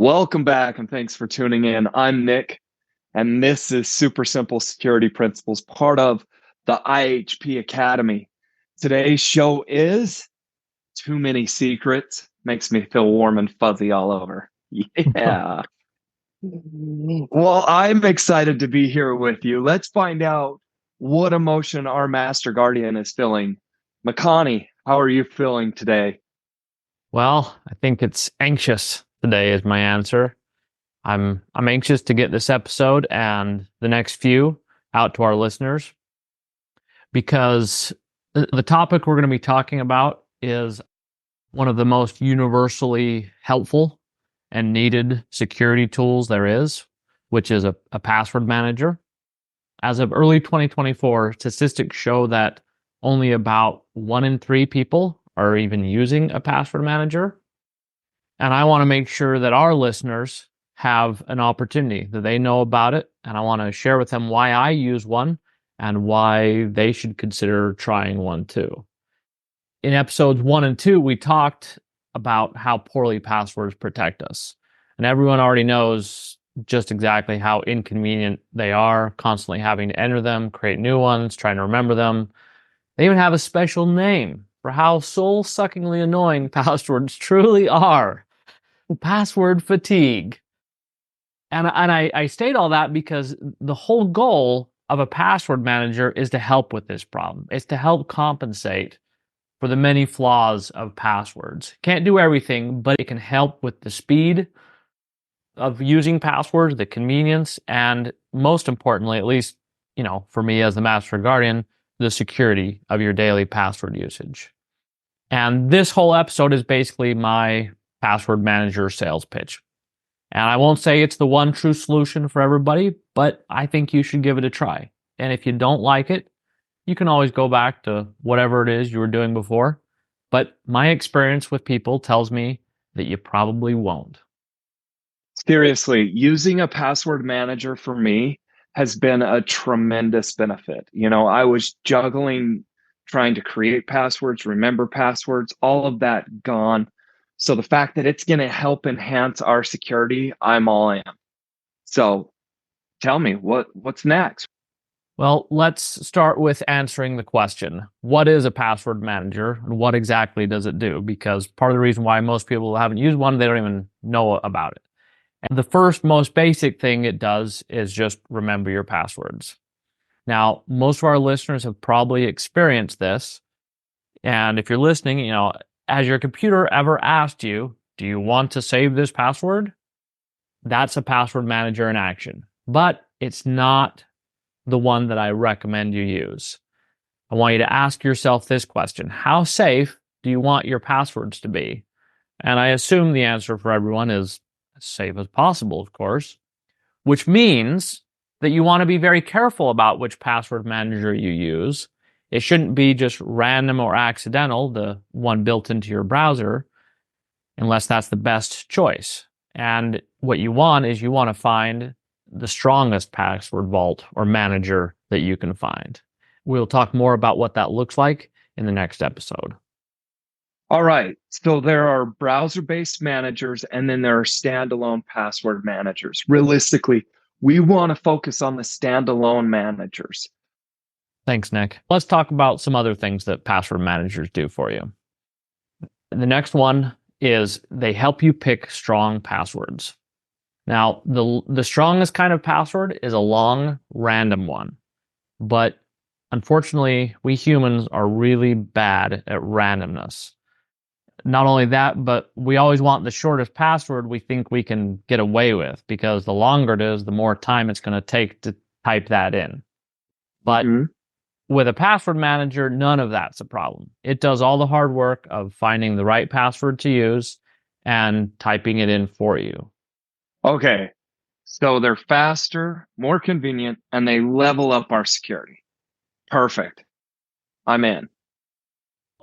Welcome back and thanks for tuning in. I'm Nick, and this is Super Simple Security Principles, part of the IHP Academy. Today's show is Too Many Secrets. Makes me feel warm and fuzzy all over. Yeah. Well, I'm excited to be here with you. Let's find out what emotion our Master Guardian is feeling. Makani, how are you feeling today? Well, I think it's anxious today is my answer. I'm anxious to get this episode and the next few out to our listeners because the topic we're going to be talking about is one of the most universally helpful and needed security tools there is, which is a password manager. As of early 2024, statistics show that only about 1 in 3 people are even using a password manager. And I want to make sure that our listeners have an opportunity, that they know about it. And I want to share with them why I use one and why they should consider trying one too. In episodes 1 and 2, we talked about how poorly passwords protect us. And everyone already knows just exactly how inconvenient they are, constantly having to enter them, create new ones, trying to remember them. They even have a special name for how soul-suckingly annoying passwords truly are. Password fatigue. And I state all that because the whole goal of a password manager is to help with this problem. It's to help compensate for the many flaws of passwords. Can't do everything, but it can help with the speed of using passwords, the convenience, and most importantly, at least, for me as the Master Guardian, the security of your daily password usage. And this whole episode is basically my password manager sales pitch. And I won't say it's the one true solution for everybody, but I think you should give it a try. And if you don't like it, you can always go back to whatever it is you were doing before. But my experience with people tells me that you probably won't. Seriously, using a password manager for me has been a tremendous benefit. I was juggling trying to create passwords, remember passwords, all of that gone. So the fact that it's going to help enhance our security, I'm all in. So tell me what's next? Well, let's start with answering the question. What is a password manager and what exactly does it do? Because part of the reason why most people haven't used one, they don't even know about it. And the first most basic thing it does is just remember your passwords. Now, most of our listeners have probably experienced this. And if you're listening, has your computer ever asked you, do you want to save this password? That's a password manager in action, but it's not the one that I recommend you use. I want you to ask yourself this question. How safe do you want your passwords to be? And I assume the answer for everyone is as safe as possible, of course, which means that you want to be very careful about which password manager you use. It shouldn't be just random or accidental, the one built into your browser, unless that's the best choice. And what you want is you want to find the strongest password vault or manager that you can find. We'll talk more about what that looks like in the next episode. All right. So there are browser-based managers and then there are standalone password managers. Realistically, we want to focus on the standalone managers. Thanks, Nick. Let's talk about some other things that password managers do for you. The next one is they help you pick strong passwords. Now, the strongest kind of password is a long, random one. But unfortunately, we humans are really bad at randomness. Not only that, but we always want the shortest password we think we can get away with, because the longer it is, the more time it's going to take to type that in. But with a password manager, none of that's a problem. It does all the hard work of finding the right password to use and typing it in for you. Okay. So they're faster, more convenient, and they level up our security. Perfect. I'm in.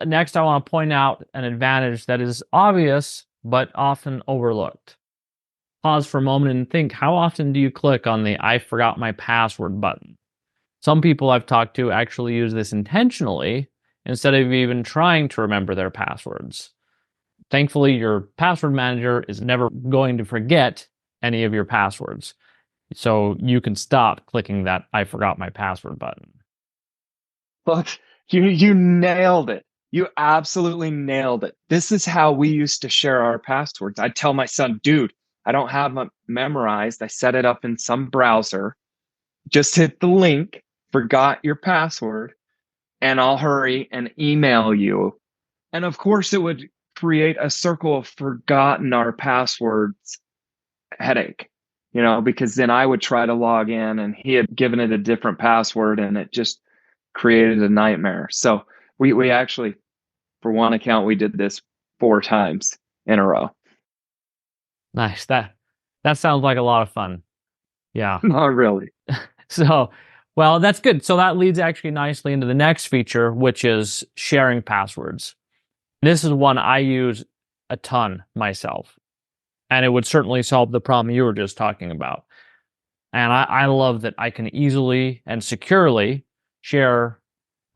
Next, I want to point out an advantage that is obvious but often overlooked. Pause for a moment and think, how often do you click on the I forgot my password button? Some people I've talked to actually use this intentionally instead of even trying to remember their passwords. Thankfully, your password manager is never going to forget any of your passwords. So you can stop clicking that I forgot my password button. Look, you nailed it. You absolutely nailed it. This is how we used to share our passwords. I'd tell my son, dude, I don't have them memorized. I set it up in some browser. Just hit the link, forgot your password, and I'll hurry and email you. And of course, it would create a circle of forgotten our passwords headache, because then I would try to log in and he had given it a different password and it just created a nightmare. So we actually, for one account, we did this 4 times in a row. Nice. That sounds like a lot of fun. Yeah. Not really. So, well, that's good. So that leads actually nicely into the next feature, which is sharing passwords. This is one I use a ton myself, and it would certainly solve the problem you were just talking about. And I love that I can easily and securely share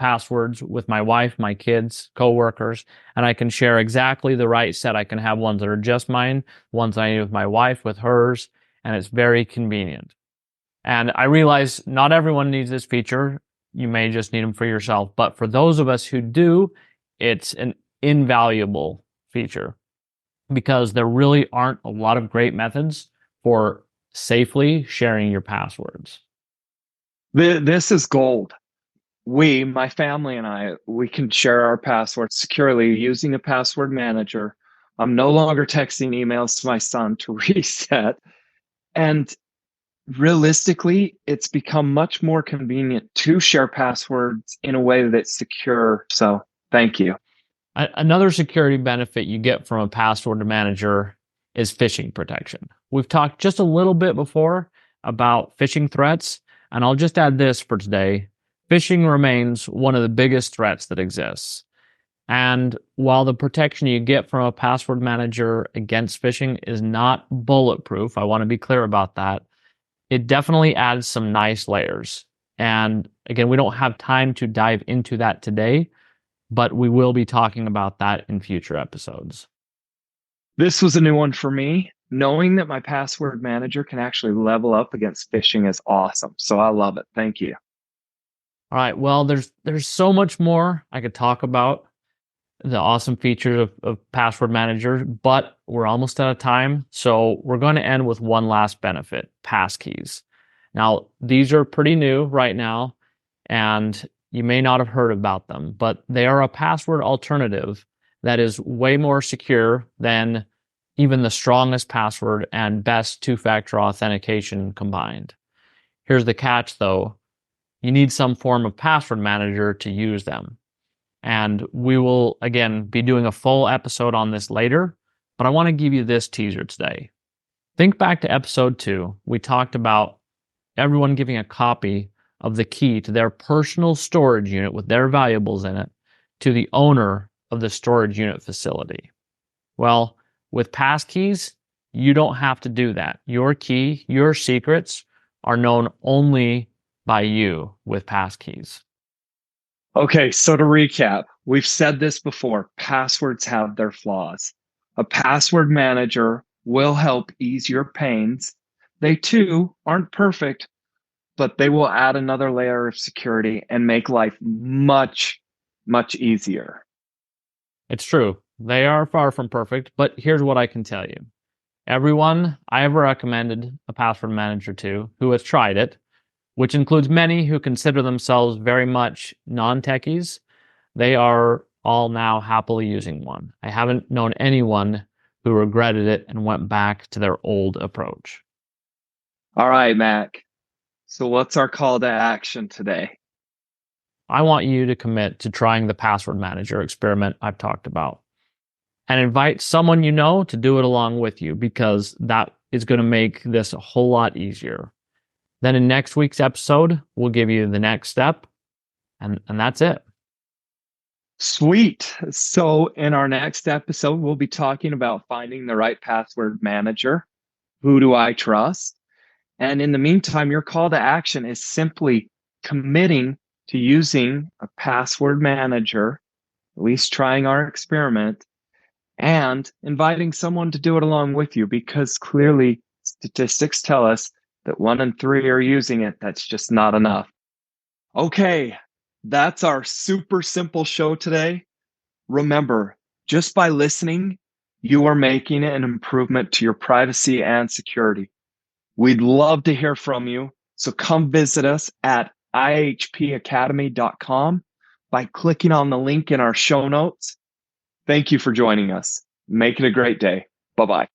passwords with my wife, my kids, coworkers, and I can share exactly the right set. I can have ones that are just mine, ones I need with my wife, with hers, and it's very convenient. And I realize not everyone needs this feature. You may just need them for yourself. But for those of us who do, it's an invaluable feature because there really aren't a lot of great methods for safely sharing your passwords. This is gold. My family and I, we can share our passwords securely using a password manager. I'm no longer texting emails to my son to reset. And realistically, it's become much more convenient to share passwords in a way that's secure. So thank you. Another security benefit you get from a password manager is phishing protection. We've talked just a little bit before about phishing threats, and I'll just add this for today. Phishing remains one of the biggest threats that exists. And while the protection you get from a password manager against phishing is not bulletproof, I want to be clear about that, it definitely adds some nice layers. And again, we don't have time to dive into that today, but we will be talking about that in future episodes. This was a new one for me. Knowing that my password manager can actually level up against phishing is awesome. So I love it. Thank you. All right. Well, there's so much more I could talk about the awesome features of password manager, but we're almost out of time. So we're going to end with one last benefit, passkeys. Now, these are pretty new right now, and you may not have heard about them, but they are a password alternative that is way more secure than even the strongest password and best two-factor authentication combined. Here's the catch, though. You need some form of password manager to use them. And we will, again, be doing a full episode on this later, but I want to give you this teaser today. Think back to episode 2. We talked about everyone giving a copy of the key to their personal storage unit with their valuables in it to the owner of the storage unit facility. Well, with passkeys, you don't have to do that. Your key, your secrets are known only by you with passkeys. Okay, so to recap, we've said this before, passwords have their flaws. A password manager will help ease your pains. They too aren't perfect, but they will add another layer of security and make life much, much easier. It's true. They are far from perfect, but here's what I can tell you. Everyone I have recommended a password manager to who has tried it, which includes many who consider themselves very much non-techies, they are all now happily using one. I haven't known anyone who regretted it and went back to their old approach. All right, Mac. So what's our call to action today? I want you to commit to trying the password manager experiment I've talked about and invite someone you know to do it along with you because that is going to make this a whole lot easier. Then in next week's episode, we'll give you the next step, and that's it. Sweet. So in our next episode, we'll be talking about finding the right password manager. Who do I trust? And in the meantime, your call to action is simply committing to using a password manager, at least trying our experiment, and inviting someone to do it along with you, because clearly statistics tell us that 1 in 3 are using it. That's just not enough. Okay, that's our super simple show today. Remember, just by listening, you are making an improvement to your privacy and security. We'd love to hear from you. So come visit us at ihpacademy.com by clicking on the link in our show notes. Thank you for joining us. Make it a great day. Bye-bye.